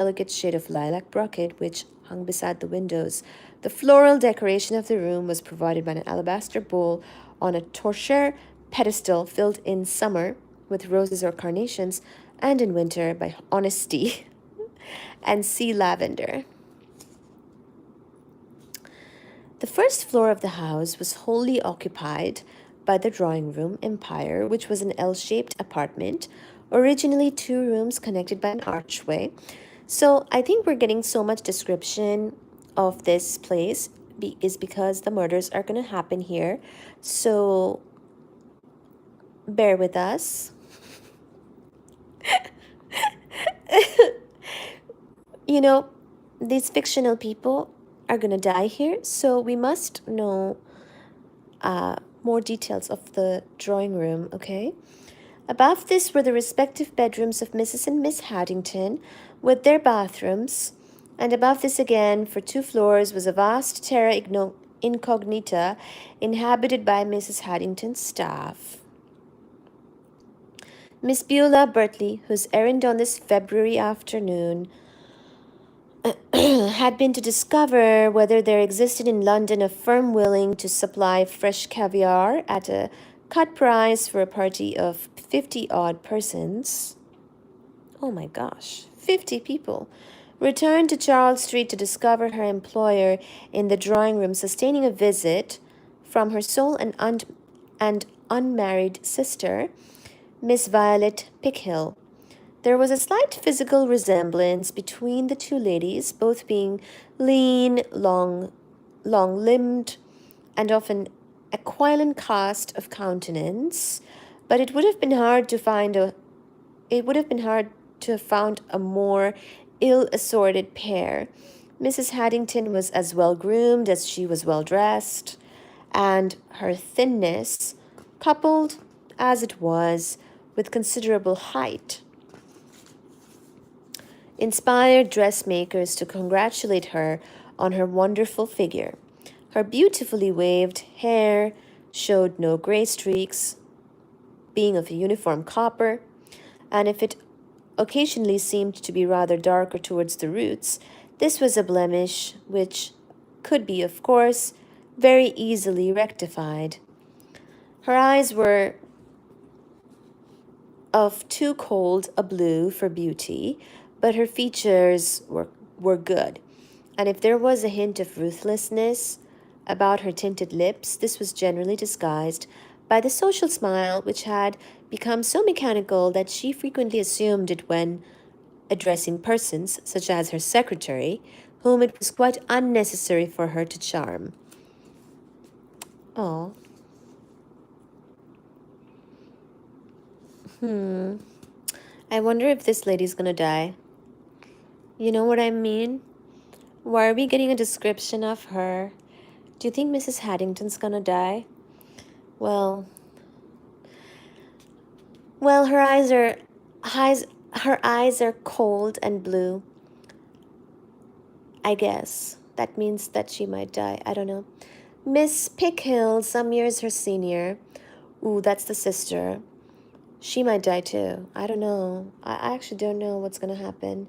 delicate shade of lilac brocade which hung beside the windows. The floral decoration of the room was provided by an alabaster bowl on a torchère pedestal filled in summer with roses or carnations, and in winter by honesty and sea lavender. The first floor of the house was wholly occupied by the drawing room empire, which was an L-shaped apartment, originally 2 rooms connected by an archway. So I think we're getting so much description of this place is because the murders are going to happen here. So bear with us. You know, these fictional people are going to die here, so we must know more details of the drawing room, okay? Above this were the respective bedrooms of Mrs. and Miss Haddington, with their bathrooms, and above this again, for 2 floors, was a vast terra incognita inhabited by Mrs. Haddington's staff. Miss Beulah Bertley, whose errand on this February afternoon had been to discover whether there existed in London a firm willing to supply fresh caviar at a cut price for a party of 50-odd persons. Oh my gosh, 50 people. Returned to Charles Street to discover her employer in the drawing room sustaining a visit from her sole and unmarried sister, Miss Violet Pickhill. There was a slight physical resemblance between the 2 ladies, both being lean, long-limbed, and of an aquiline cast of countenance, but it would have been hard to have found a more ill-assorted pair. Mrs. Haddington was as well-groomed as she was well-dressed, and her thinness, coupled, as it was, with considerable height, inspired dressmakers to congratulate her on her wonderful figure. Her beautifully waved hair showed no gray streaks, being of a uniform copper, and if it occasionally seemed to be rather darker towards the roots, this was a blemish which could be, of course, very easily rectified. Her eyes were of too cold a blue for beauty, but her features were good, and if there was a hint of ruthlessness about her tinted lips, this was generally disguised by the social smile which had become so mechanical that she frequently assumed it when addressing persons, such as her secretary, whom it was quite unnecessary for her to charm. Oh. I wonder if this lady's gonna die. You know what I mean? Why are we getting a description of her? Do you think Mrs. Haddington's gonna die? Well, her eyes are cold and blue. I guess that means that she might die. I don't know. Miss Pickhill, some years her senior. Ooh, that's the sister. She might die too. I don't know. I actually don't know what's gonna happen.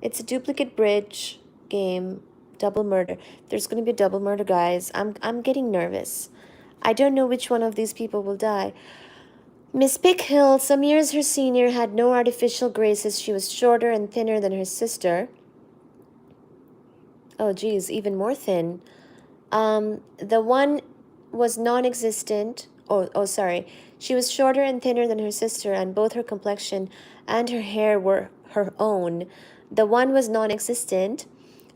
It's a duplicate bridge game, double murder. There's gonna be a double murder, guys. I'm getting nervous. I don't know which one of these people will die. Miss Pickhill, some years her senior, had no artificial graces. She was shorter and thinner than her sister. Oh, geez, even more thin. The one was non-existent. Oh, sorry. She was shorter and thinner than her sister, and both her complexion and her hair were her own. The one was non-existent,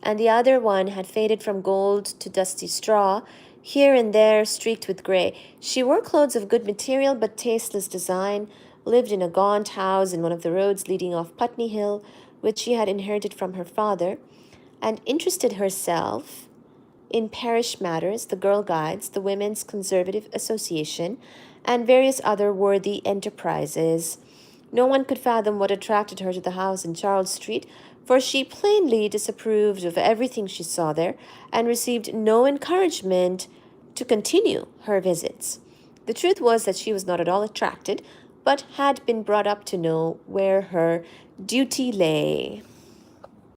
and the other one had faded from gold to dusty straw, here and there streaked with gray. She wore clothes of good material but tasteless design, lived in a gaunt house in one of the roads leading off Putney Hill, which she had inherited from her father, and interested herself in parish matters, the Girl Guides, the Women's Conservative Association, and various other worthy enterprises. No one could fathom what attracted her to the house in Charles Street, for she plainly disapproved of everything she saw there, and received no encouragement to continue her visits. The truth was that she was not at all attracted, but had been brought up to know where her duty lay.